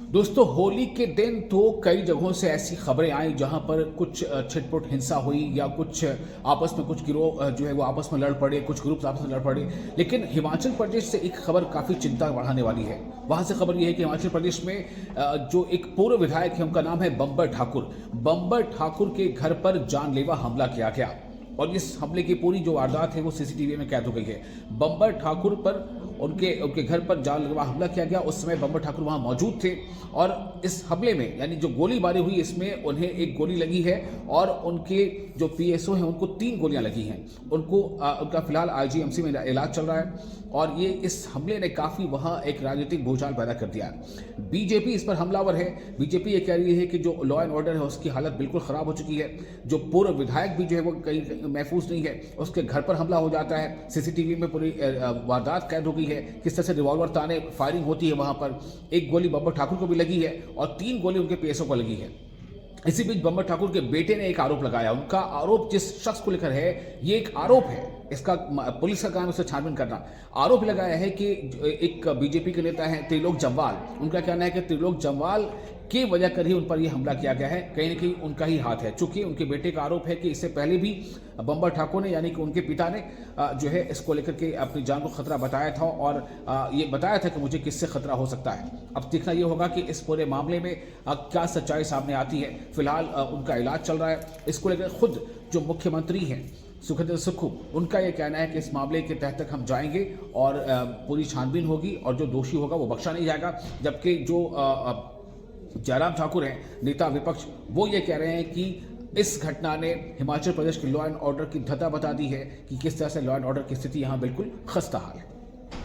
दोस्तों, होली के दिन तो कई जगहों से ऐसी खबरें आई जहां पर कुछ छिटपुट हिंसा हुई या कुछ आपस में कुछ गिरोह जो है वो आपस में लड़ पड़े, कुछ ग्रुप्स आपस में लड़ पड़े। लेकिन हिमाचल प्रदेश से एक खबर काफ़ी चिंता बढ़ाने वाली है। वहां से खबर यह है कि हिमाचल प्रदेश में जो एक पूर्व विधायक है, उनका नाम है बंबर ठाकुर। बंबर ठाकुर के घर पर जानलेवा हमला किया गया और इस हमले की पूरी जो वारदात है वो सीसीटीवी में कैद हो गई है। बंबर ठाकुर पर उनके उनके घर पर जानलेवा हमला किया गया। उस समय बंबर ठाकुर वहां मौजूद थे और इस हमले में यानी जो गोलीबारी हुई इसमें उन्हें एक गोली लगी है और उनके जो पीएसओ हैं उनको 3 गोलियां लगी हैं। उनका फिलहाल आईजीएमसी में इलाज चल रहा है और ये इस हमले ने काफ़ी वहाँ एक राजनीतिक भूचाल पैदा कर दिया है। बीजेपी इस पर हमलावर है। बीजेपी ये कह रही है कि जो लॉ एंड ऑर्डर है उसकी हालत बिल्कुल ख़राब हो चुकी है। जो पूर्व विधायक भी जो है वो कहीं महफूज नहीं है, उसके घर पर हमला हो जाता है। सीसीटीवी में पूरी वारदात कैद हो गई है, किस तरह से रिवॉल्वर ताने फायरिंग होती है वहाँ पर। एक गोली बंबर ठाकुर को भी लगी है और 3 गोली उनके पीएसओ को लगी है। इसी बीच बंबर ठाकुर के बेटे ने एक आरोप लगाया। उनका आरोप जिस शख्स को लेकर है, ये एक आरोप है, इसका पुलिस का काम है उसे छानबीन करना। आरोप लगाया है कि एक बीजेपी के नेता हैं त्रिलोक जम्वाल, उनका कहना है कि त्रिलोक जम्वाल की वजह कर ही उन पर यह हमला किया गया है। कहीं ना कहीं उनका ही हाथ है, चूंकि उनके बेटे का आरोप है कि इससे पहले भी बंबर ठाकुर ने यानी कि उनके पिता ने जो है इसको लेकर के अपनी जान को खतरा बताया था और ये बताया था कि मुझे किससे खतरा हो सकता है। अब देखना ये होगा कि इस पूरे मामले में क्या सच्चाई सामने आती है। फिलहाल उनका इलाज चल रहा है। इसको लेकर खुद जो मुख्यमंत्री हैं सुखदेव सुक्खू, उनका यह कहना है कि इस मामले के तहत तक हम जाएंगे और पूरी छानबीन होगी और जो दोषी होगा वो बख्शा नहीं जाएगा। जबकि जो जयराम ठाकुर हैं, नेता विपक्ष, वो ये कह रहे हैं कि इस घटना ने हिमाचल प्रदेश के लॉ एंड ऑर्डर की धता बता दी है कि किस तरह से लॉ एंड ऑर्डर की स्थिति यहाँ बिल्कुल खस्ता हाल है।